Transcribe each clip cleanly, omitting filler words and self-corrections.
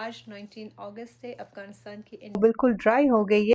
आज 19 अगस्त से अफगानिस्तान की बिल्कुल ड्राई हो गई है।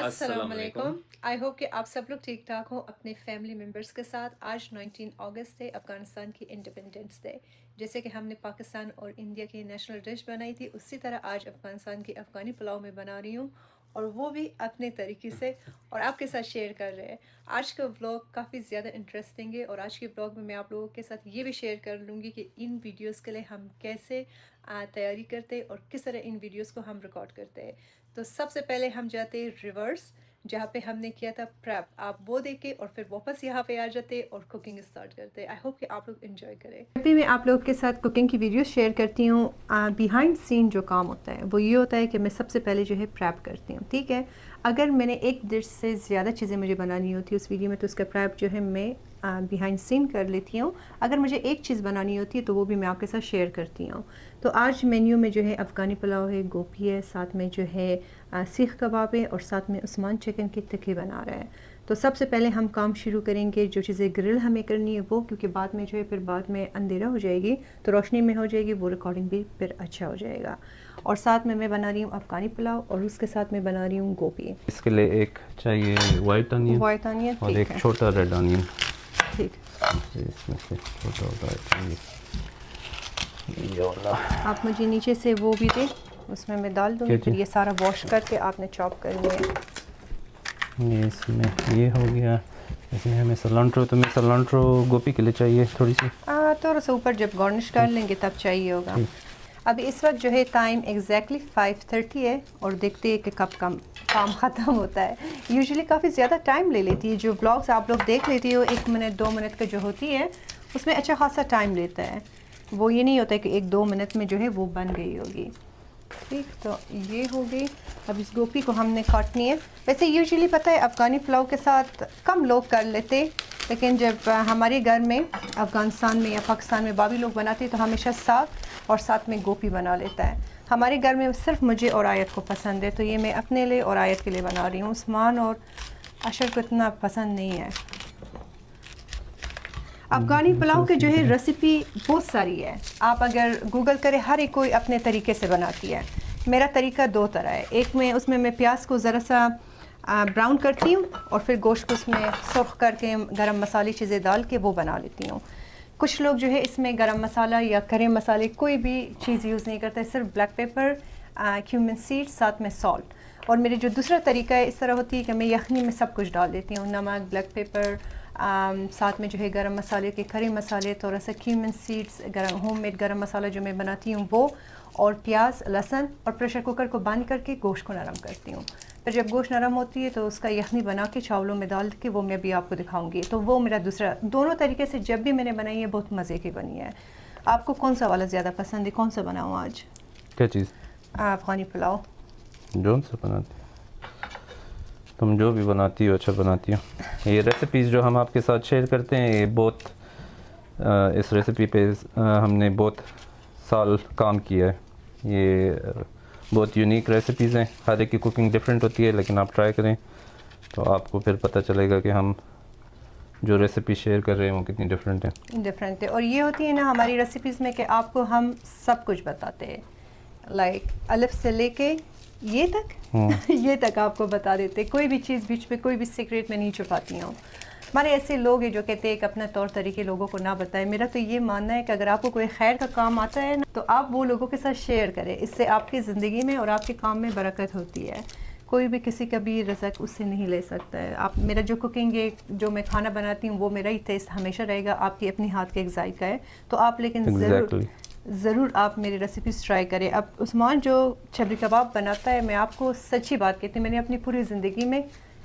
अस्सलाम वालेकुम। आई होप कि आप सब लोग ठीक ठाक हो अपने फैमिली मेम्बर्स के साथ। आज 19 अगस्त से अफगानिस्तान की इंडिपेंडेंस डे। जैसे कि हमने पाकिस्तान और इंडिया की नेशनल डिश बनाई थी, उसी तरह आज अफगानिस्तान की अफ़गानी पुलाव में बना रही हूँ, और वो भी अपने तरीके से और आपके साथ शेयर कर रहे हैं। आज का व्लॉग काफ़ी ज़्यादा इंटरेस्टिंग है, और आज के व्लॉग में मैं आप लोगों के साथ ये भी शेयर कर लूँगी कि इन वीडियोस के लिए हम कैसे तैयारी करते हैं और किस तरह इन वीडियोस को हम रिकॉर्ड करते हैं। तो सबसे पहले हम जाते हैं रिवर्स, जहाँ पे हमने किया था प्रेप। आप वो देखे और फिर वापस यहाँ पे आ जाते और कुकिंग स्टार्ट करते। आई होप कि आप लोग एंजॉय करें। जब भी मैं आप लोगों के साथ कुकिंग की वीडियो शेयर करती हूँ, बिहाइंड सीन जो काम होता है वो ये होता है कि मैं सबसे पहले जो है प्रेप करती हूँ। ठीक है, अगर मैंने एक डिश से ज़्यादा चीज़ें मुझे बनानी होती है उस वीडियो में, तो उसका प्रेप जो है मैं बिहाइंड सीन कर लेती हूँ। अगर मुझे एक चीज़ बनानी होती है तो वो भी मैं आपके साथ शेयर करती हूँ। तो आज मेन्यू में जो है अफ़गानी पुलाव है, गोभी है, साथ में जो है सीख कबाब है, और साथ में उस्मान चिकन की टिक्की बना रहे हैं। तो सबसे पहले हम काम शुरू करेंगे जो चीज़ें ग्रिल हमें करनी है वो, क्योंकि बाद में जो है फिर बाद में अंधेरा हो जाएगी तो रोशनी में हो जाएगी, वो रिकॉर्डिंग भी फिर अच्छा हो जाएगा। और साथ में मैं बना रही हूँ अफ़गानी पुलाव, और उसके साथ मैं बना रही हूँ गोभी। इसके लिए एक चाहिए वाइट अनियन और एक छोटा रेड अनियन। ठीक, इसमें से छोटा होता है ये वाला। आप मुझे नीचे से वो भी दें, उसमें मैं डाल दूँगी, फिर ये सारा वॉश करके आपने चॉप करनी है। ये इसमें ये हो गया। इसमें हमें सलांट्रो, तो मैं सलांट्रो गोभी के लिए चाहिए थोड़ी सी, थोड़ा सा ऊपर जब गार्निश कर लेंगे तब चाहिए होगा। अभी इस वक्त जो है टाइम एग्जैक्टली 5:30 है, और देखते हैं कि कब काम ख़त्म होता है। यूजुअली काफ़ी ज़्यादा टाइम ले लेती है। जो ब्लॉग्स आप लोग देख लेती हो 1 मिनट 2 मिनट का जो होती है, उसमें अच्छा खासा टाइम लेता है। वो ये नहीं होता है कि 1-2 मिनट में जो है वो बन गई होगी। ठीक, तो ये हो गई। अब इस गोभी को हमने काटनी है। वैसे यूजुअली पता है अफ़गानी पुलाव के साथ कम लोग कर लेते, लेकिन जब हमारे घर में अफ़गानिस्तान में या पाकिस्तान में बाकी लोग बनाते हैं तो हमेशा साग और साथ में गोभी बना लेता है। हमारे घर में सिर्फ मुझे और आयत को पसंद है, तो ये मैं अपने लिए और आयत के लिए बना रही हूँ। उस्मान और अशर को इतना पसंद नहीं है। अफ़गानी पुलाव के जो है रेसिपी बहुत सारी है, आप अगर गूगल करें हर एक कोई अपने तरीके से बनाती है। मेरा तरीका 2 तरह है। एक में उसमें मैं प्याज को ज़रा सा ब्राउन करती हूँ, और फिर गोश्त को उसमें सुर्ख करके गरम मसाले चीज़ें डाल के वो बना लेती हूँ। कुछ लोग जो है इसमें गरम मसाला या करी मसाले कोई भी चीज़ यूज़ नहीं करते, सिर्फ ब्लैक पेपर, क्यूमिन सीड्स, साथ में सॉल्ट। और मेरे जो दूसरा तरीका है इस तरह होती है कि मैं यखनी में सब कुछ डाल देती हूँ, नमक, ब्लैक पेपर, साथ में जो है गरम मसाले के करी मसाले, थोड़ा सा क्यूमिन सीड्स, होममेड गरम मसाला जो मैं बनाती हूँ वो, और प्याज, लहसुन, और प्रेशर कुकर को बंद करके गोश्त को नरम करती हूँ। फिर जब गोश्त नरम होती है तो उसका यखनी बना के चावलों में डाल के वो मैं भी आपको दिखाऊंगी। तो वो मेरा दूसरा, दोनों तरीके से जब भी मैंने बनाई है बहुत मज़े की बनी है। आपको कौन सा वाला ज़्यादा पसंद है, कौन सा बनाऊँ आज? क्या चीज़? अफ़गानी पुलाव। जौन सा बनाती तुम जो भी बनाती हो अच्छा बनाती हो। ये रेसिपीज़ जो हम आपके साथ शेयर करते हैं ये बहुत इस रेसिपी पे हमने बहुत साल काम किया है। ये बहुत यूनिक रेसिपीज़ हैं, हर एक की कुकिंग डिफरेंट होती है, लेकिन आप ट्राई करें तो आपको फिर पता चलेगा कि हम जो रेसिपी शेयर कर रहे हैं वो कितनी डिफरेंट है। और ये होती है ना हमारी रेसिपीज़ में कि आपको हम सब कुछ बताते हैं, लाइक अलिफ से लेके ये तक ये तक आपको बता देते। कोई भी चीज़ बीच में कोई भी सीक्रेट में नहीं छुपाती हूँ। हमारे ऐसे लोग हैं जो कहते हैं कि अपना तौर तरीके लोगों को ना बताएं। मेरा तो ये मानना है कि अगर आपको कोई खैर का काम आता है ना, तो आप वो लोगों के साथ शेयर करें। इससे आपकी ज़िंदगी में और आपके काम में बरकत होती है। कोई भी किसी का भी रज़क उससे नहीं ले सकता है। आप, मेरा जो कुकिंग है, जो मैं खाना बनाती हूँ वो मेरा ही टेस्ट हमेशा रहेगा, आपकी अपनी हाथ का एक जायका है। तो आप लेकिन ज़रूर आप मेरी रेसिपीज़ ट्राई करें। अब उस्मान जो चबरी कबाब बनाता है, मैं आपको सच्ची बात कहती हूँ, मैंने अपनी पूरी ज़िंदगी में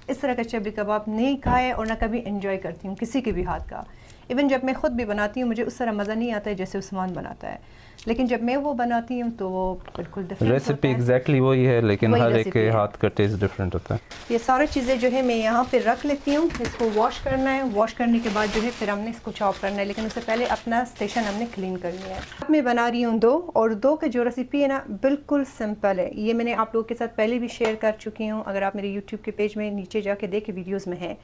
इस तरह का चबरी कबाब नहीं खाया है और ना कभी एंजॉय करती हूँ किसी के भी हाथ का। इवन जब मैं ख़ुद भी बनाती हूँ मुझे उस तरह मज़ा नहीं आता है जैसे उस्मान बनाता है, लेकिन जब मैं वो बनाती हूँ तो वो बिल्कुल डिफरेंट रेसिपी एग्जैक्टली वही है, लेकिन हर एक के हाथ का टेस्ट डिफरेंट होता है। ये सारी चीज़ें जो है मैं यहाँ पे रख लेती हूँ। इसको वॉश करना है, वॉश करने के बाद जो है फिर हमने इसको चॉप करना है, लेकिन उससे पहले अपना स्टेशन हमने क्लीन करनी है। अब मैं बना रही हूँ 2, और 2 की जो रेसिपी है ना बिल्कुल सिंपल है। ये मैंने आप लोगों के साथ पहले भी शेयर कर चुकी हूँ, अगर आप मेरे यूट्यूब के पेज में नीचे जाके देखें वीडियोज़ में है।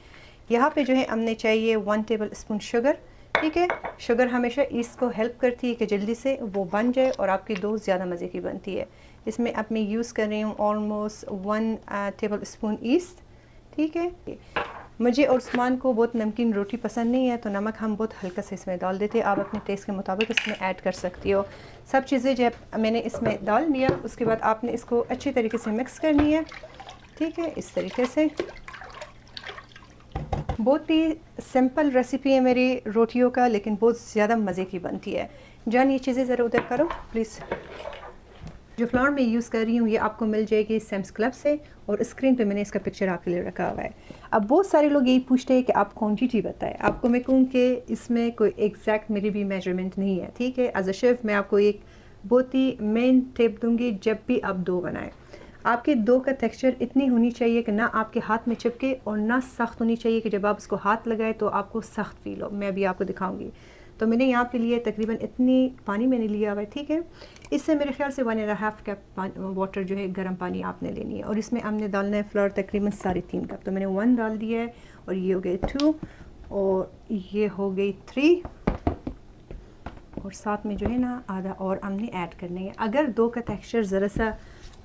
यहाँ पे जो है हमने चाहिए 1 टेबल स्पून शुगर, ठीक है। शुगर हमेशा ईस्ट को हेल्प करती है कि जल्दी से वो बन जाए और आपकी डो ज़्यादा मज़े की बनती है। इसमें अब मैं यूज़ कर रही हूँ ऑलमोस्ट 1 टेबल स्पून ईस्ट, ठीक है। मुझे और उस्मान को बहुत नमकीन रोटी पसंद नहीं है, तो नमक हम बहुत हल्का से इसमें डाल देते हैं। आप अपने टेस्ट के मुताबिक इसमें ऐड कर सकती हो। सब चीज़ें जब मैंने इसमें डाल दिया, उसके बाद आपने इसको अच्छी तरीके से मिक्स करनी है, ठीक है। इस तरीके से बहुत ही सिंपल रेसिपी है मेरी रोटियों का, लेकिन बहुत ज़्यादा मज़े की बनती है। जान ये चीज़ें ज़रा उधर करो प्लीज़। जो फ्लावर मैं यूज़ कर रही हूँ ये आपको मिल जाएगी सैम्स क्लब से, और स्क्रीन पे मैंने इसका पिक्चर आपके लिए रखा हुआ है। अब बहुत सारे लोग यही पूछते हैं कि आप क्वांटिटी बताएं। आपको मैं कहूँ कि इसमें कोई एग्जैक्ट मेरी भी मेजरमेंट नहीं है, ठीक है। एज अ शेफ़ मैं आपको एक बहुत ही मेन टिप दूँगी, जब भी आप डो बनाएं आपके डो का टेक्सचर इतनी होनी चाहिए कि ना आपके हाथ में चिपके और ना सख्त होनी चाहिए कि जब आप उसको हाथ लगाए तो आपको सख्त फील हो। मैं अभी आपको दिखाऊंगी। तो मैंने यहाँ पे लिए तकरीबन इतनी पानी मैंने लिया हुआ है, ठीक है। इससे मेरे ख्याल से 1.5 कप वाटर जो है गर्म पानी आपने लेनी है, और इसमें हमने डालना है फ्लावर तकरीबन 3.5 कप। तो मैंने 1 डाल दिया है, और ये हो गए 2, और ये हो गई 3, और साथ में जो है ना आधा और हमने ऐड करनी है। अगर डो का टेक्सचर ज़रा सा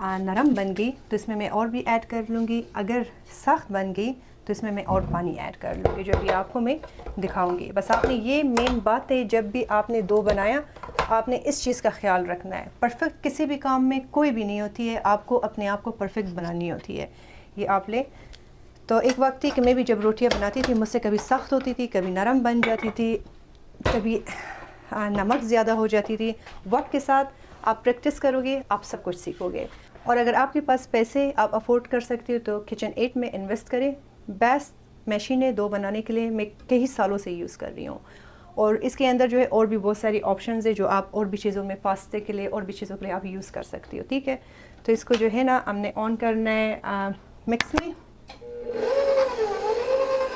नरम बन गई तो इसमें मैं और भी ऐड कर लूँगी, अगर सख्त बन गई तो इसमें मैं और पानी ऐड कर लूँगी, जो अभी आपको मैं दिखाऊंगी। बस आपने ये मेन बात है, जब भी आपने डो बनाया आपने इस चीज़ का ख्याल रखना है। परफेक्ट किसी भी काम में कोई भी नहीं होती है, आपको अपने आप को परफेक्ट बनानी होती है। ये आप ले। तो एक वक्त थी कि मैं भी जब रोटियाँ बनाती थी मुझसे कभी सख्त होती थी, कभी नरम बन जाती थी, कभी नमक ज़्यादा हो जाती थी। वक्त के साथ आप प्रैक्टिस करोगे आप सब कुछ सीखोगे। और अगर आपके पास पैसे आप अफोर्ड कर सकते हो तो किचन 8 में इन्वेस्ट करें। बेस्ट मशीनें डो बनाने के लिए मैं कई सालों से यूज़ कर रही हूँ, और इसके अंदर जो है और भी बहुत सारी ऑप्शंस है जो आप और भी चीज़ों में, पास्ते के लिए और भी चीज़ों के लिए आप यूज़ कर सकती हो, ठीक है। तो इसको जो है ना हमने ऑन करना है मिक्स में,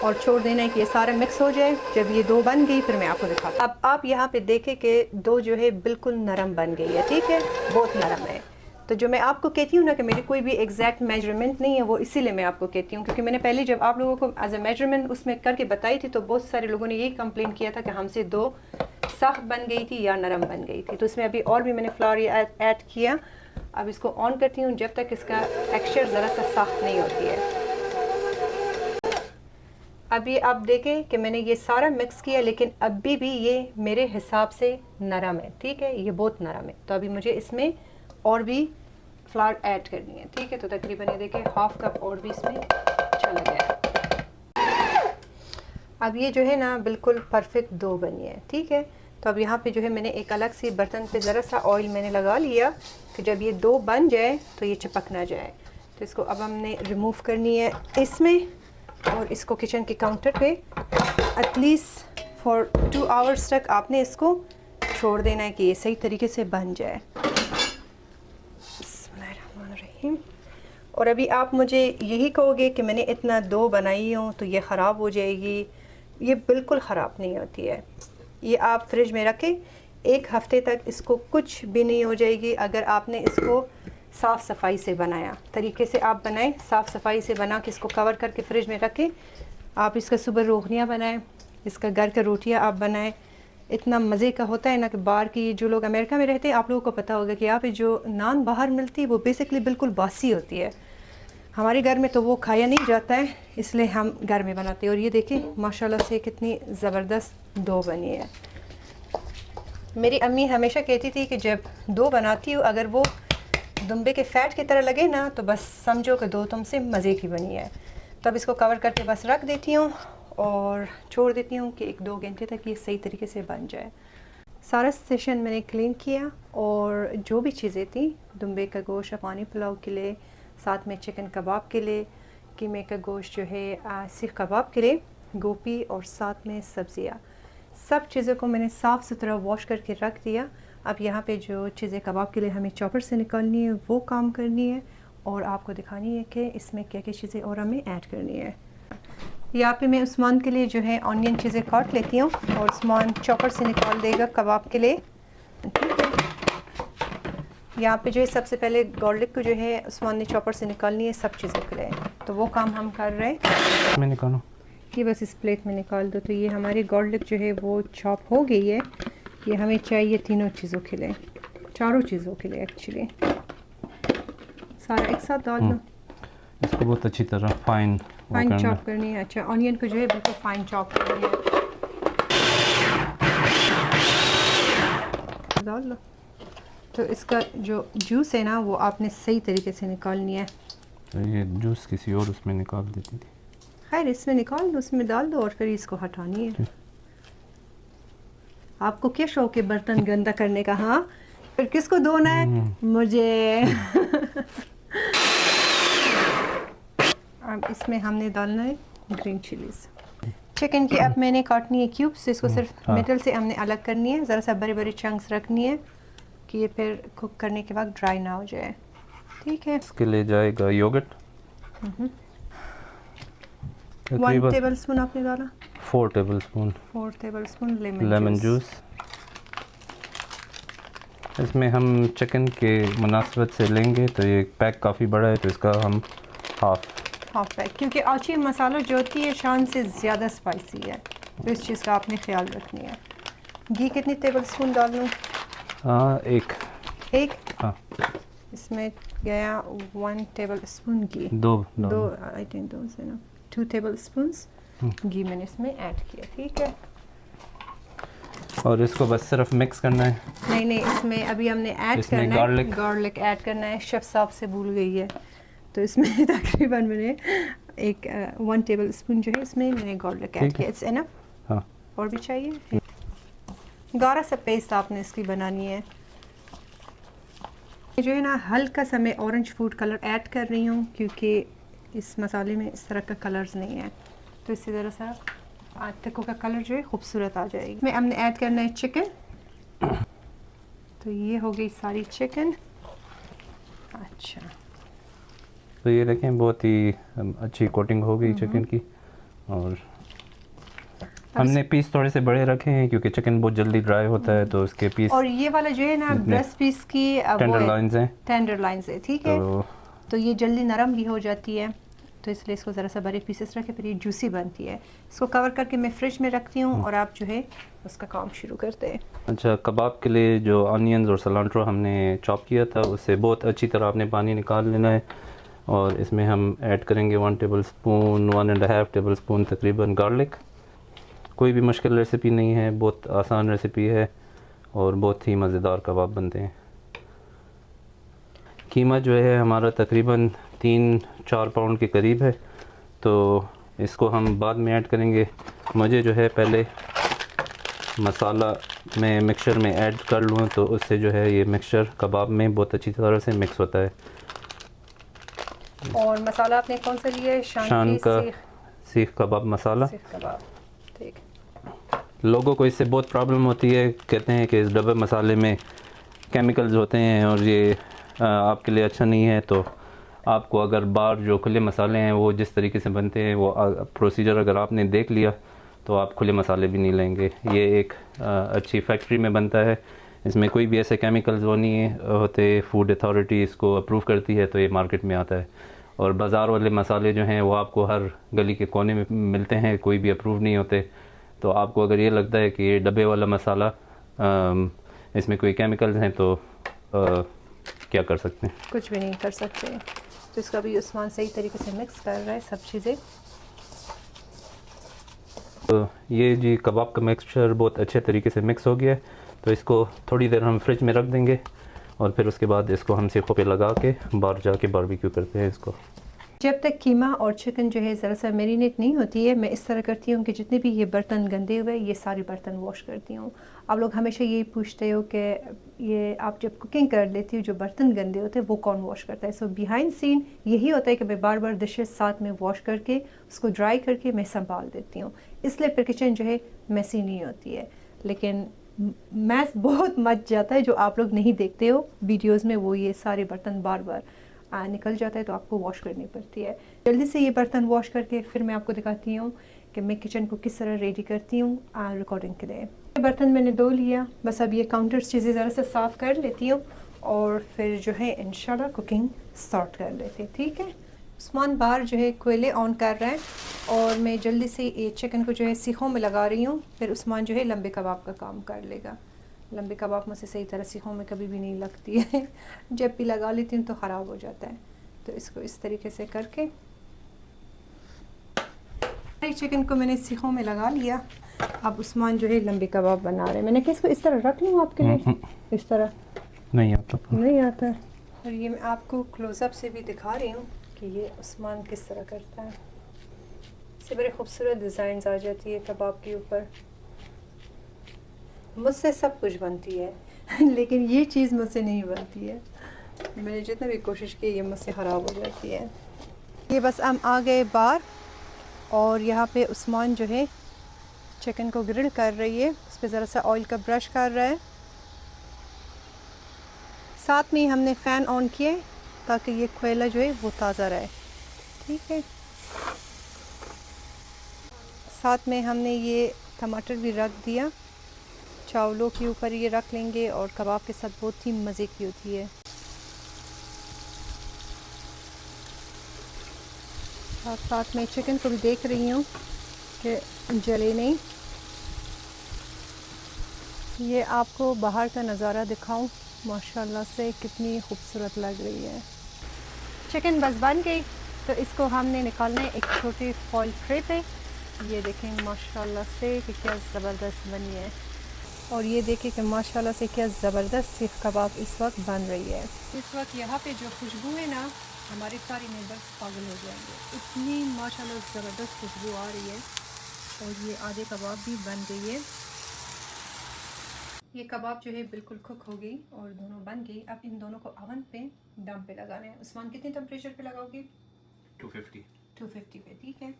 और छोड़ देना है कि ये सारा मिक्स हो जाए। जब ये डो बन गई फिर मैं आपको दिखाती हूँ। अब आप यहाँ पे देखें कि डो जो है बिल्कुल नरम बन गई है, ठीक है, बहुत नरम है। तो जो मैं आपको कहती हूँ ना कि मेरी कोई भी एग्जैक्ट मेजरमेंट नहीं है, वो इसीलिए मैं आपको कहती हूँ क्योंकि मैंने पहले जब आप लोगों को एज ए मेजरमेंट उसमें करके बताई थी तो बहुत सारे लोगों ने यही कंप्लेन किया था कि हमसे डो सख्त बन गई थी या नरम बन गई थी। तो इसमें अभी और भी मैंने फ्लावर ऐड किया। अब इसको ऑन करती हूँ जब तक इसका टेक्सचर ज़रा सा सख्त नहीं होती है। अभी आप देखें कि मैंने ये सारा मिक्स किया, लेकिन अभी भी ये मेरे हिसाब से नरम है, ठीक है, ये बहुत नरम है। तो अभी मुझे इसमें और भी फ्लावर ऐड करनी है, ठीक है। तो तकरीबन ये देखें 1/2 कप और भी इसमें चला गया। अब ये जो है ना बिल्कुल परफेक्ट डो बनी है, ठीक है। तो अब यहाँ पे जो है मैंने एक अलग सी बर्तन पे ज़रा सा ऑयल मैंने लगा लिया कि जब ये डो बन जाए तो ये चिपक ना जाए। तो इसको अब हमने रिमूव करनी है इसमें, और इसको किचन के काउंटर पे एटलीस्ट फॉर 2 आवर्स तक आपने इसको छोड़ देना है कि ये सही तरीके से बन जाए। बिस्मिल्लाहिर्रहमानिर्रहीम। और अभी आप मुझे यही कहोगे कि मैंने इतना डो बनाई हूँ तो ये ख़राब हो जाएगी। ये बिल्कुल ख़राब नहीं होती है। ये आप फ्रिज में रखें 1 हफ़्ते तक इसको कुछ भी नहीं हो जाएगी, अगर आपने इसको साफ़ सफाई से बनाया तरीके से आप बनाएं, साफ़ सफाई से बना के इसको कवर करके फ्रिज में रखें। आप इसका सुबह रोगनियाँ बनाएं, इसका घर का रोटियाँ आप बनाएं। इतना मज़े का होता है ना कि बाहर की जो लोग अमेरिका में रहते हैं आप लोगों को पता होगा कि यहाँ पे जो नान बाहर मिलती है वो बेसिकली बिल्कुल बासी होती है। हमारे घर में तो वो खाया नहीं जाता है, इसलिए हम घर में बनाते हैं। और ये देखें माशाल्लाह से कितनी ज़बरदस्त डो बनी है। मेरी अम्मी हमेशा कहती थी कि जब डो बनाती हो अगर वो दुम्बे के फैट की तरह लगे ना तो बस समझो कि डो तुमसे मज़े की बनी है। तब इसको कवर करके बस रख देती हूँ और छोड़ देती हूँ कि 1-2 घंटे तक ये सही तरीके से बन जाए। सारा सेशन मैंने क्लीन किया, और जो भी चीज़ें थी दुम्बे का गोश्त अफ़गानी पुलाव के लिए, साथ में चिकन कबाब के लिए, कीमे का गोश्त जो है सीख कबाब के लिए, गोभी और साथ में सब्ज़ियाँ, सब चीज़ों को मैंने साफ़ सुथरा वॉश करके रख दिया। अब यहाँ पे जो चीज़ें कबाब के लिए हमें चॉपर से निकालनी है वो काम करनी है, और आपको दिखानी है कि इसमें क्या क्या चीज़ें और हमें ऐड करनी है। यहाँ पे मैं उस्मान के लिए जो है ऑनियन चीज़ें काट लेती हूँ, और उस्मान चॉपर से निकाल देगा कबाब के लिए, ठीक है। यहाँ पे जो है सबसे पहले गार्लिक को जो है उस्मान ने चॉपर से निकालनी है सब चीज़ों के लिए, तो वो काम हम कर रहे हैं। मैं निकालूँ? ये बस इस प्लेट में निकाल दो। तो ये हमारी गार्लिक जो है वो चॉप हो गई है। ये हमें चाहिए तीनों चीज़ों के लिए, चारों चीज़ों के लिए एक्चुअली। सारा एक साथ डाल दो। इसको बहुत अच्छी तरह फाइन चॉप करनी है। अच्छा, ऑनियन को जो है बिल्कुल फाइन चॉप करनी है। डाल लो। तो इसका जो जूस है ना वो आपने सही तरीके से निकालनी है। तो ये जूस किसी और उसमें निकाल देती थी। खैर इसमें निकाल दो, उसमें डाल दो और फिर इसको हटानी है। आपको क्या शौक है बर्तन गंदा करने का? हाँ, फिर किसको धोना है? मुझे। अब इसमें हमने डालना है ग्रीन चिलीज। चिकन की अब मैंने काटनी है क्यूब्स। इसको सिर्फ मिडल से हमने अलग करनी है। ज़रा सा बड़े बड़े चंक्स रखनी है कि ये फिर कुक करने के बाद ड्राई ना हो जाए। ठीक है। इसके लिए जाएगा योगर्ट 1 टेबलस्पून आपने डाला। 4 टेबलस्पून 4 टेबलस्पून लेमन जूस। इसमें हम चिकन के मुनासबत से लेंगे तो ये पैक काफ़ी बड़ा है तो इसका हम हाफ पैक, क्योंकि आची मसाला जो होती है शान से ज़्यादा स्पाइसी है, तो इस चीज़ का आपने ख्याल रखनी है। घी कितनी टेबलस्पून डाल लूँ? एक। हाँ, इसमें गया 1 टेबलस्पून घी। दो आई थिंक 2 से ना 2 टेबलस्पून घी मैंने इसमें ऐड किया। ठीक है। और इसको बस सिर्फ मिक्स करना है। नहीं, इसमें अभी हमने ऐड करना है गार्लिक ऐड करना है। शेफ साहब से भूल गई है, तो इसमें तकरीबन मैंने 1 टेबलस्पून जो है इसमें मैंने गार्लिक ऐड किया। It's enough? हाँ, और भी चाहिए? गाढ़ा सा पेस्ट आपने इसकी बनानी है। जो है ना हल्का सा मैं ऑरेंज फूड कलर ऐड कर रही हूँ क्योंकि इस मसाले में इस तरह का कलर्स नहीं है, तो इससे ज़रा सा टिक्कों का कलर जो है खूबसूरत आ जाएगी। मैं हमने ऐड करना है चिकन। तो ये हो गई सारी चिकन। अच्छा, तो ये देखें बहुत ही अच्छी कोटिंग हो गई चिकन की। और हमने पीस थोड़े से बड़े रखे हैं क्योंकि चिकन बहुत जल्दी ड्राई होता है, तो उसके पीस। और ये वाला जो है ना ब्रेस्ट पीस की टेंडर लाइंस है। ठीक है। तो ये जल्दी नरम भी हो जाती है, तो इसलिए इसको ज़रा सा बड़े पीसेस रखे, फिर ये जूसी बनती है। इसको कवर करके मैं फ्रिज में रखती हूँ और आप जो है उसका काम शुरू करते हैं। अच्छा, कबाब के लिए जो ऑनियंस और सलांट्रो हमने चॉप किया था उससे बहुत अच्छी तरह आपने पानी निकाल लेना है। और इसमें हम ऐड करेंगे 1 टेबलस्पून 1.5 टेबलस्पून तकरीबन गार्लिक। कोई भी मुश्किल रेसिपी नहीं है, बहुत आसान रेसिपी है और बहुत ही मज़ेदार कबाब बनते हैं। कीमा जो है हमारा तकरीबन 3-4 पाउंड के करीब है, तो इसको हम बाद में ऐड करेंगे। मुझे जो है पहले मसाला मैं मिक्सचर में ऐड कर लूँ, तो उससे जो है ये मिक्सचर कबाब में बहुत अच्छी तरह से मिक्स होता है। और मसाला आपने कौन सा लिया है? शान का सीख कबाब मसाला। ठीक। लोगों को इससे बहुत प्रॉब्लम होती है, कहते हैं कि इस डब्बे मसाले में केमिकल्स होते हैं और ये आपके लिए अच्छा नहीं है। तो आपको अगर बाहर जो खुले मसाले हैं वो जिस तरीके से बनते हैं वो प्रोसीजर अगर आपने देख लिया तो आप खुले मसाले भी नहीं लेंगे। ये एक अच्छी फैक्ट्री में बनता है, इसमें कोई भी ऐसे केमिकल्स वो नहीं होते। फूड अथॉरिटी इसको अप्रूव करती है तो ये मार्केट में आता है। और बाज़ार वाले मसाले जो हैं वो आपको हर गली के कोने में मिलते हैं, कोई भी अप्रूव नहीं होते। तो आपको अगर ये लगता है कि ये डब्बे वाला मसाला इसमें कोई केमिकल्स हैं तो क्या कर सकते हैं? कुछ भी नहीं कर सकते। तो इसका भी उस्मान सही तरीके से मिक्स कर रहा है सब चीज़ें। तो ये जी कबाब का मिक्सचर बहुत अच्छे तरीके से मिक्स हो गया है, तो इसको थोड़ी देर हम फ्रिज में रख देंगे और फिर उसके बाद इसको हम सीखों पे लगा के बाहर जाके बारबेक्यू करते हैं इसको। जब तक कीमा और चिकन जो है ज़रा सा मैरिनेट नहीं होती है, मैं इस तरह करती हूँ कि जितने भी ये बर्तन गंदे हुए ये सारे बर्तन वॉश करती हूँ। आप लोग हमेशा यही पूछते हो कि ये आप जब कुकिंग कर लेती हो जो बर्तन गंदे होते हैं वो कौन वॉश करता है? सो बिहाइंड सीन यही होता है कि मैं बार बार डिशेस साथ में वॉश करके उसको ड्राई करके मैं संभाल देती हूँ, इसलिए फिर किचन जो है मैसी नहीं होती है। लेकिन मैस बहुत मच जाता है जो आप लोग नहीं देखते हो वीडियोज़ में, वो ये सारे बर्तन बार बार निकल जाता है तो आपको वॉश करनी पड़ती है। जल्दी से ये बर्तन वॉश करके फिर मैं आपको दिखाती हूँ कि मैं किचन को किस तरह रेडी करती हूँ रिकॉर्डिंग के लिए। बर्तन मैंने धो लिया, बस अब ये काउंटर्स चीज़ें ज़रा से साफ़ कर लेती हूँ और फिर जो है इंशाल्लाह कुकिंग स्टार्ट कर लेते हैं। ठीक है, उस्मान बाहर जो है कोयले ऑन कर रहा है और मैं जल्दी से ये चिकन को जो है सीखों में लगा रही हूँ। फिर उस्मान जो है लंबे कबाब का काम कर लेगा। लंबे कबाब मुझसे सही तरह सीखों में कभी भी नहीं लगती है जब भी लगा लेती हूँ तो ख़राब हो जाता है। तो इसको इस तरीके से करके चिकन को मैंने सीखों में लगा लिया। अब उस्मान जो है लंबे कबाब बना रहे हैं। मैंने किसको इस तरह रख लूँ आपके लिए? इस तरह नहीं आता, नहीं आता है। और ये मैं आपको क्लोज़अप से भी दिखा रही हूँ कि ये उस्मान किस तरह करता है। इससे बड़े खूबसूरत डिज़ाइंस आ जाती है कबाब के ऊपर। मुझसे सब कुछ बनती है लेकिन ये चीज़ मुझसे नहीं बनती है। मैंने जितना भी कोशिश की ये मुझसे ख़राब हो जाती है। ये बस हम आ गए बाहर और यहाँ पे उस्मान जो है चिकन को ग्रिल कर रही है। उस पर ज़रा सा ऑयल का ब्रश कर रहा है। साथ में ही हमने फ़ैन ऑन किए ताकि ये कोयला जो है वो ताज़ा रहे। ठीक है, साथ में हमने ये टमाटर भी रख दिया। चावलों के ऊपर ये रख लेंगे और कबाब के साथ बहुत ही मज़े की होती है। साथ साथ में चिकन को भी देख रही हूँ कि जले नहीं। ये आपको बाहर का नज़ारा दिखाऊं, माशाल्लाह से कितनी खूबसूरत लग रही है। चिकन बस बन गई तो इसको हमने निकालना है एक छोटे फॉइल ट्रे पे। ये देखें माशाल्लाह से कि क्या ज़बरदस्त बनी है। और ये देखें कि माशाल्लाह से क्या ज़बरदस्त सीख कबाब इस वक्त बन रही है। इस वक्त यहाँ पे जो खुशबू है ना, हमारे सारे नेबर्स पागल हो जाएंगे। इतनी माशाल्लाह ज़बरदस्त खुशबू आ रही है। और ये आधे कबाब भी बन गई है। ये कबाब जो है बिल्कुल कुक हो गई और दोनों बन गई। अब इन दोनों को ओवन पे दम पे लगाना है। उस्मान कितने टेम्परेचर पे लगाओगी? 250 पे। ठीक है।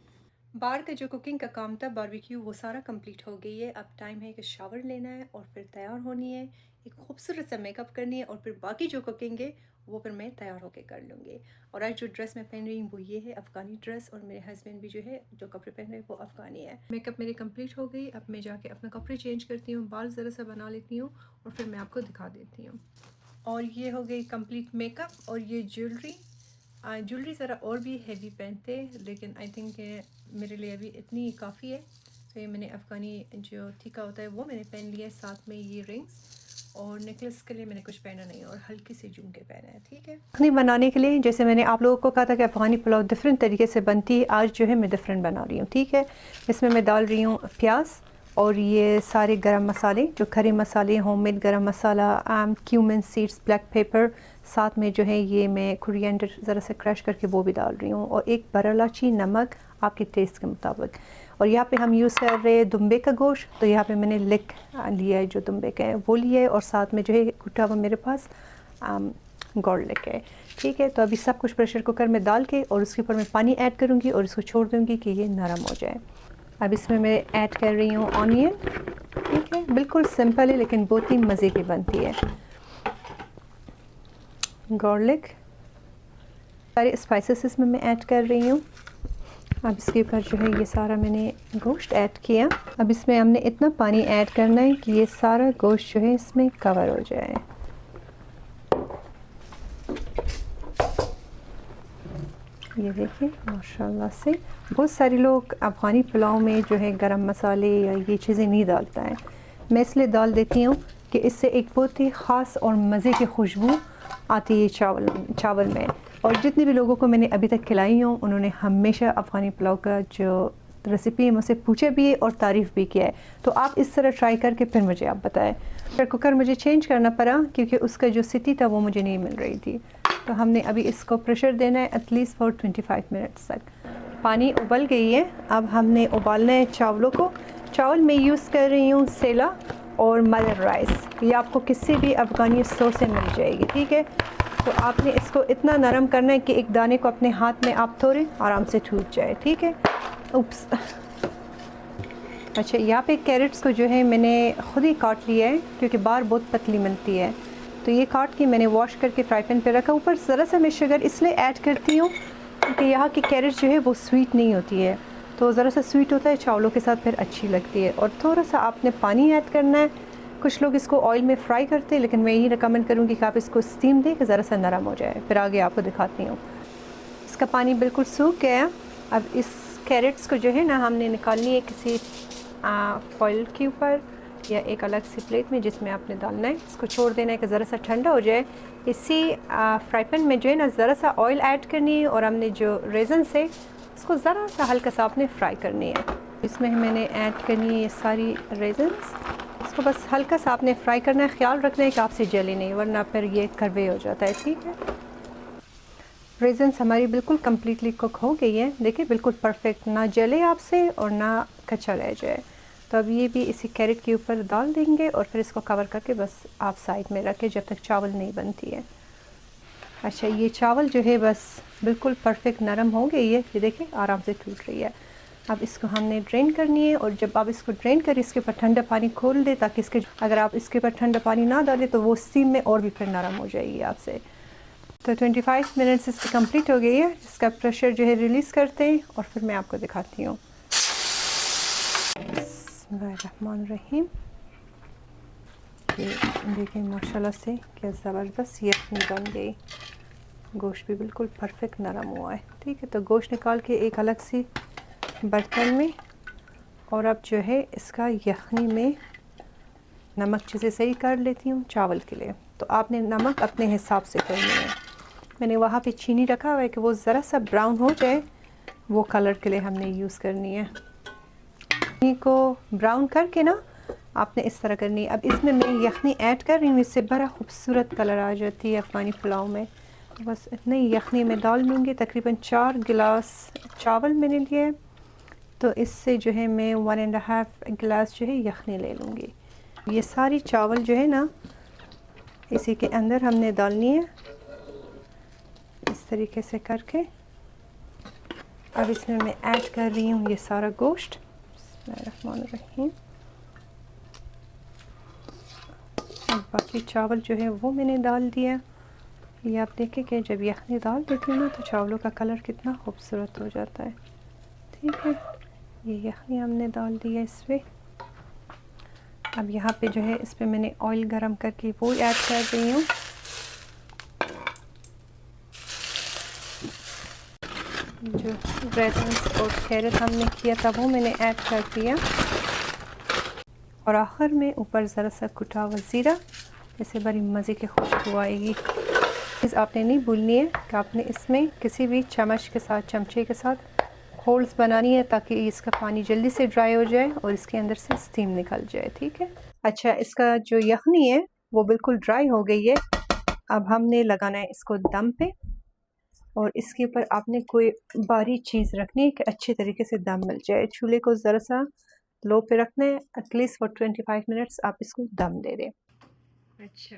बाहर का जो कुकिंग का काम था बारबेक्यू वो सारा कंप्लीट हो गई है। अब टाइम है कि शावर लेना है और फिर तैयार होनी है, एक खूबसूरत सा मेकअप करनी है और फिर बाकी जो कुकिंग है वो फिर मैं तैयार होके कर लूँगी। और आज जो ड्रेस मैं पहन रही हूँ वो ये है अफ़गानी ड्रेस और मेरे हस्बैंड भी जो है जो कपड़े पहन रहे हैं वो अफ़गानी है। मेकअप मेरी कंप्लीट हो गई। अब मैं जाके अपने कपड़े चेंज करती हूँ, बाल ज़रा सा बना लेती हूँ और फिर मैं आपको दिखा देती हूँ। और ये हो गई कंप्लीट मेकअप। और ये ज्वेलरी ज़रा और भी हैवी पहनते लेकिन आई थिंक मेरे लिए अभी इतनी काफ़ी है। तो ये मैंने अफ़गानी जो थीका होता है वो मैंने पहन लिया है। साथ में ये रिंग्स और नेकलेस के लिए मैंने कुछ पहना नहीं और हल्की सी झुमके पहना है। ठीक है। अफ़गानी बनाने के लिए जैसे मैंने आप लोगों को कहा था कि अफ़गानी पुलाव डिफरेंट तरीके से बनती है, आज जो है मैं डिफरेंट बना रही हूँ। ठीक है। इसमें मैं डाल रही हूँ प्याज और ये सारे गरम मसाले, जो खड़े मसाले, होममेड गरम मसाला, क्यूमिन सीड्स, ब्लैक पेपर, साथ में जो है ये मैं कोरिएंडर ज़रा से क्रश करके वो भी डाल रही हूँ और एक बड़ा इलायची, नमक आपके टेस्ट के मुताबिक। और यहाँ पे हम यूज़ कर रहे हैं दुम्बे का गोश्त। तो यहाँ पे मैंने लिक लिया है जो दुम्बे का है वो लिया है और साथ में जो है कुटा हुआ मेरे पास गार्लिक है। ठीक है। तो अभी सब कुछ प्रेशर कुकर में डाल के और उसके ऊपर मैं पानी ऐड करूँगी और इसको छोड़ दूँगी कि ये नरम हो जाए। अब इसमें मैं ऐड कर रही हूँ ऑनियन। ठीक है। बिल्कुल सिंपल है लेकिन बहुत ही मज़े की बनती है। गार्लिक, सारे स्पाइसेस इसमें मैं ऐड कर रही हूँ। अब इसके ऊपर जो है ये सारा मैंने गोश्त ऐड किया। अब इसमें हमने इतना पानी ऐड करना है कि ये सारा गोश्त जो है इसमें कवर हो जाए। ये देखिए माशाल्लाह से बहुत सारे लोग अफ़गानी पुलाव में जो है गरम मसाले या ये चीज़ें नहीं डालता है। मैं इसलिए डाल देती हूँ कि इससे एक बहुत ही ख़ास और मज़े की खुशबू आती है चावल में। और जितने भी लोगों को मैंने अभी तक खिलाई हूँ उन्होंने हमेशा अफ़गानी पुलाव का जो रेसिपी है मुझसे पूछा भी है और तारीफ़ भी किया है। तो आप इस तरह ट्राई करके फिर मुझे आप बताएं। प्रेशर कुकर मुझे चेंज करना पड़ा क्योंकि उसका जो सीटी था वो मुझे नहीं मिल रही थी। तो हमने अभी इसको प्रेशर देना है एटलीस्ट फॉर 25 मिनट्स तक। पानी उबल गई है। अब हमने उबालना है चावलों को। चावल मैं यूज़ कर रही हूँ सेला और मदर राइस। ये आपको किसी भी अफ़गानी स्टोर से मिल जाएगी। ठीक है। तो आपने इसको इतना नरम करना है कि एक दाने को अपने हाथ में आप थोड़े आराम से टूट जाए। ठीक है। उप्स। अच्छा, यहाँ पे कैरेट्स को जो है मैंने ख़ुद ही काट लिया है क्योंकि बाहर बहुत पतली मिलती है। तो ये काट के मैंने वॉश करके फ्राई पैन पे रखा। ऊपर ज़रा सा मैं शुगर इसलिए ऐड करती हूँ क्योंकि यहाँ की कैरेट जो है वो स्वीट नहीं होती है। तो ज़रा सा स्वीट होता है चावलों के साथ फिर अच्छी लगती है। और थोड़ा सा आपने पानी ऐड करना है। कुछ लोग इसको ऑयल में फ्राई करते हैं लेकिन मैं यही रिकमेंड करूँगी कि आप इसको स्टीम दें कि ज़रा सा नरम हो जाए। फिर आगे आपको दिखाती हूँ। इसका पानी बिल्कुल सूख गया। अब इस कैरेट्स को जो है ना हमने निकालनी है किसी फॉइल के ऊपर या एक अलग सी प्लेट में जिसमें आपने डालना है। इसको छोड़ देना है कि ज़रा सा ठंडा हो जाए। इसी फ्राई पैन में जो है ना ज़रा सा ऑयल ऐड करनी है और हमने जो रेज़न से उसको ज़रा सा हल्का सा आपने फ्राई करनी है। इसमें मैंने ऐड करनी है ये सारी रेज़न्स। इसको बस हल्का सा आपने फ्राई करना है। ख्याल रखना है कि आपसे जले नहीं, वरना फिर ये करवे हो जाता है। ठीक है, रेज़न्स हमारी बिल्कुल कम्प्लीटली कुक हो गई है। देखिए बिल्कुल परफेक्ट, ना जले आपसे और ना कच्चा रह जाए। तो अब ये भी इसी कैरेट के ऊपर डाल देंगे और फिर इसको कवर करके बस आप साइड में रखें जब तक चावल नहीं बनती है। अच्छा, ये चावल जो है बस बिल्कुल परफेक्ट नरम हो गई है। ये देखिए आराम से टूट रही है। अब इसको हमने ड्रेन करनी है और जब आप इसको ड्रेन करें इसके ऊपर ठंडा पानी खोल दे, ताकि इसके अगर आप इसके ऊपर ठंडा पानी ना डालें तो वो स्टीम में और भी फिर नरम हो जाएगी आपसे। तो 25 मिनट्स इसकी कंप्लीट हो गई है। इसका प्रेशर जो है रिलीज़ करते हैं और फिर मैं आपको दिखाती हूँ। बिस्मिल्लाहिर्रहमानिर्रहीम। देखिए माशाल्लाह से क्या ज़बरदस्त यखनी बन गई। गोश्त भी बिल्कुल परफेक्ट नरम हुआ है। ठीक है, तो गोश्त निकाल के एक अलग सी बर्तन में, और अब जो है इसका यखनी में नमक चीज़ें सही कर लेती हूँ चावल के लिए। तो आपने नमक अपने हिसाब से करनी है। मैंने वहाँ पे चीनी रखा हुआ है कि वो ज़रा सा ब्राउन हो जाए, वो कलर के लिए हमने यूज़ करनी है। चीनी को ब्राउन करके ना आपने इस तरह करनी है। अब इसमें मैं यखनी ऐड कर रही हूँ, इससे बड़ा खूबसूरत कलर आ जाती है अफ़गानी पुलाव में। बस इतनी यखनी में डाल लूँगी। तकरीबन 4 गिलास चावल मैंने लिए, तो इससे जो है मैं 1.5 गिलास जो है यखनी ले लूँगी। ये सारी चावल जो है ना इसी के अंदर हमने डालनी है इस तरीके से करके। अब इसमें मैं ऐड कर रही हूँ ये सारा गोश्त। बिस्मिल्लाहिर्रहमानिर्रहीम। अब बाकी चावल जो है वो मैंने डाल दिया। ये आप देखें कि जब यखनी डाल देती हूँ ना तो चावलों का कलर कितना खूबसूरत हो जाता है। ठीक है, ये यखनी हमने डाल दी है इसमें। अब यहाँ पे जो है इस पे मैंने ऑयल गरम करके वो ऐड कर रही हूँ। जो रेज़न्स और कैरेट हमने किया था वो मैंने ऐड कर दिया, और आखिर में ऊपर ज़रा सा कुटा हुआ ज़ीरा, इससे बड़ी मज़े की खुशबू आएगी। चीज़ आपने नहीं भूलनी है कि आपने इसमें किसी भी चम्मच के साथ, चमचे के साथ होल्स बनानी है ताकि इसका पानी जल्दी से ड्राई हो जाए और इसके अंदर से स्टीम निकल जाए। ठीक है, अच्छा, इसका जो यखनी है वो बिल्कुल ड्राई हो गई है। अब हमने लगाना है इसको दम पे, और इसके ऊपर आपने कोई बारीक चीज़ रखनी है कि अच्छे तरीके से दम मिल जाए। चूल्हे को ज़रा सा लो पे रखना है। एटलीस्ट फॉर 25 मिनट्स आप इसको दम दे दें। अच्छा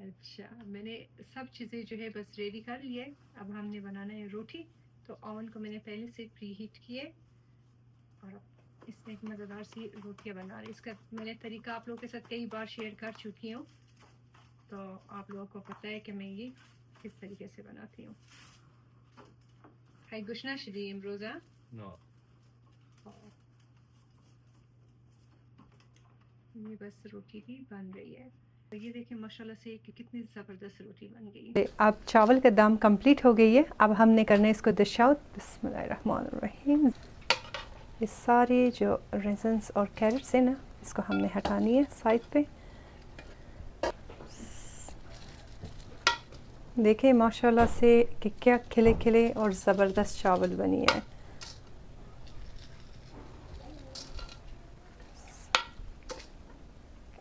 अच्छा, मैंने सब चीज़ें जो है बस रेडी कर लिए। अब हमने बनाना है रोटी। तो ओवन को मैंने पहले से प्री हीट किए और इसमें एक मज़ेदार सी रोटियां बना रही। इसका मैंने तरीका आप लोगों के साथ कई बार शेयर कर चुकी हूँ, तो आप लोगों को पता है कि मैं ये किस तरीके से बनाती हूँ। हाय गुशना शदी इमरोज़ा No. ये बस रोटी ही बन रही है। तो ये देखें माशाल्लाह से कि कितनी ज़बरदस्त रोटी बन गई है। अब चावल का दम कंप्लीट हो गई है। अब हमने करना है इसको डिश आउट। बिस्मिल्लाहिर्रहमानिर्रहीम। ये सारे जो रेज़न्स और कैरेट्स हैं ना, इसको हमने हटानी है साइड पे। देखें माशाल्लाह से कि क्या खिले खिले और ज़बरदस्त चावल बनी है।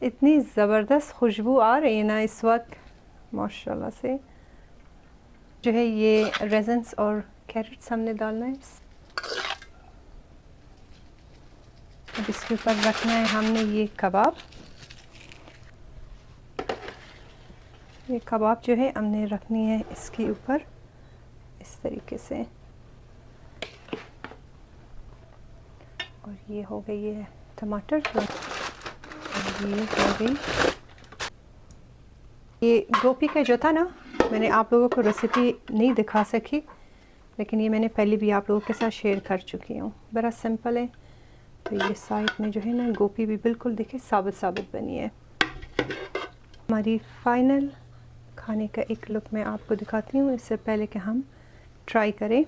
इतनी ज़बरदस्त खुशबू आ रही है ना इस वक्त माशाल्लाह से। जो है ये रेज़न्स और कैरेट्स हमने डालना है। अब इसके ऊपर रखना है हमने ये कबाब। ये कबाब जो है हमने रखनी है इसके ऊपर इस तरीके से। और ये हो गई है टमाटर। ये हो गई। ये गोभी का जो था ना, मैंने आप लोगों को रेसिपी नहीं दिखा सकी, लेकिन ये मैंने पहले भी आप लोगों के साथ शेयर कर चुकी हूँ। बड़ा सिंपल है। तो ये साइड में जो है ना गोभी भी बिल्कुल देखिए साबित साबित बनी है। हमारी फाइनल खाने का एक लुक मैं आपको दिखाती हूँ इससे पहले कि हम ट्राई करें।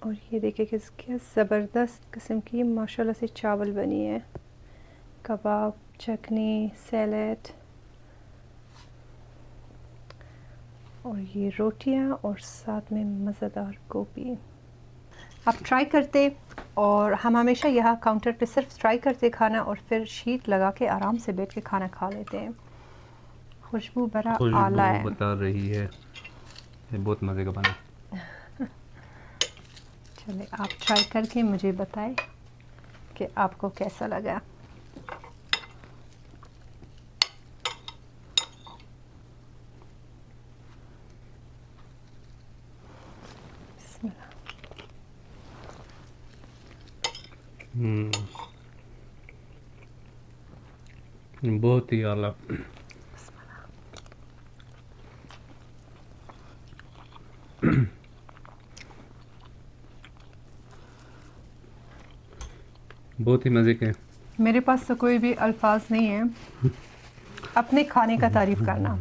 और ये देखिए कि क्या ज़बरदस्त किस्म की माशाल्लाह से चावल बनी है, कबाब, चटनी, सैलेड और ये रोटियां और साथ में मज़ेदार गोभी। आप ट्राई करते, और हम हमेशा यहाँ काउंटर पे सिर्फ ट्राई करते खाना और फिर शीट लगा के आराम से बैठ के खाना खा लेते हैं। खुशबू बड़ा आला है। बता रही है ये बहुत मज़े का बना। चले आप ट्राई करके मुझे बताएं कि आपको कैसा लगा। बहुत ही आला। बहुत ही मज़े के। मेरे पास तो कोई भी अल्फाज नहीं है अपने खाने का तारीफ करना।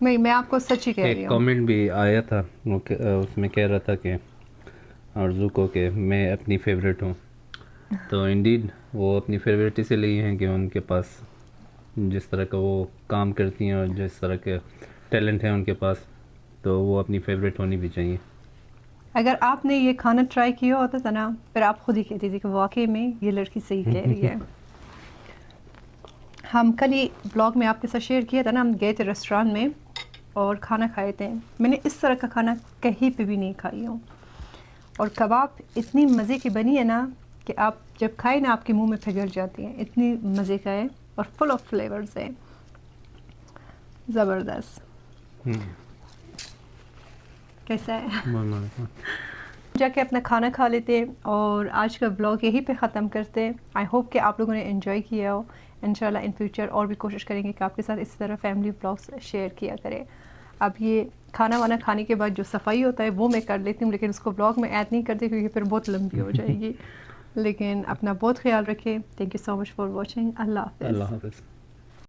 मैं आपको सच्ची कह रही एक हूँ। कमेंट भी आया था, उसमें कह रहा था कि आरज़ू को कि मैं अपनी फेवरेट हूँ। तो इंडीड वो अपनी फेवरेट इसलिए हैं कि उनके पास जिस तरह का वो काम करती हैं और जिस तरह के टैलेंट है उनके पास, तो वो अपनी फेवरेट होनी भी चाहिए। अगर आपने ये खाना ट्राई किया होता था ना, फिर आप खुद ही कहती थी कि वाकई में ये लड़की सही कह रही है। हम कल ही ब्लॉग में आपके साथ शेयर किया था ना, हम गए थे रेस्टोरेंट में और खाना खाए थे। मैंने इस तरह का खाना कहीं पे भी नहीं खाई हूँ। और कबाब इतनी मज़े की बनी है ना कि आप जब खाए ना आपके मुंह में पिघल जाती हैं, इतनी मज़े का है और फुल ऑफ फ्लेवर्स है, ज़बरदस्त। कैसा है? जाके अपना खाना खा लेते हैं और आज का ब्लॉग यहीं पे ख़त्म करते हैं। आई होप कि आप लोगों ने एंजॉय किया हो। इंशाल्लाह इन फ्यूचर और भी कोशिश करेंगे कि आपके साथ इस तरह फैमिली ब्लॉग्स शेयर किया करें। अब ये खाना वाना खाने के बाद जो सफाई होता है वो मैं कर लेती हूँ, लेकिन उसको ब्लॉग में ऐड नहीं करती क्योंकि फिर बहुत लंबी हो जाएगी। लेकिन अपना बहुत ख्याल रखें। Thank you so much for watching. अल्लाह हाफ़िज़। अल्लाह हाफ़िज़।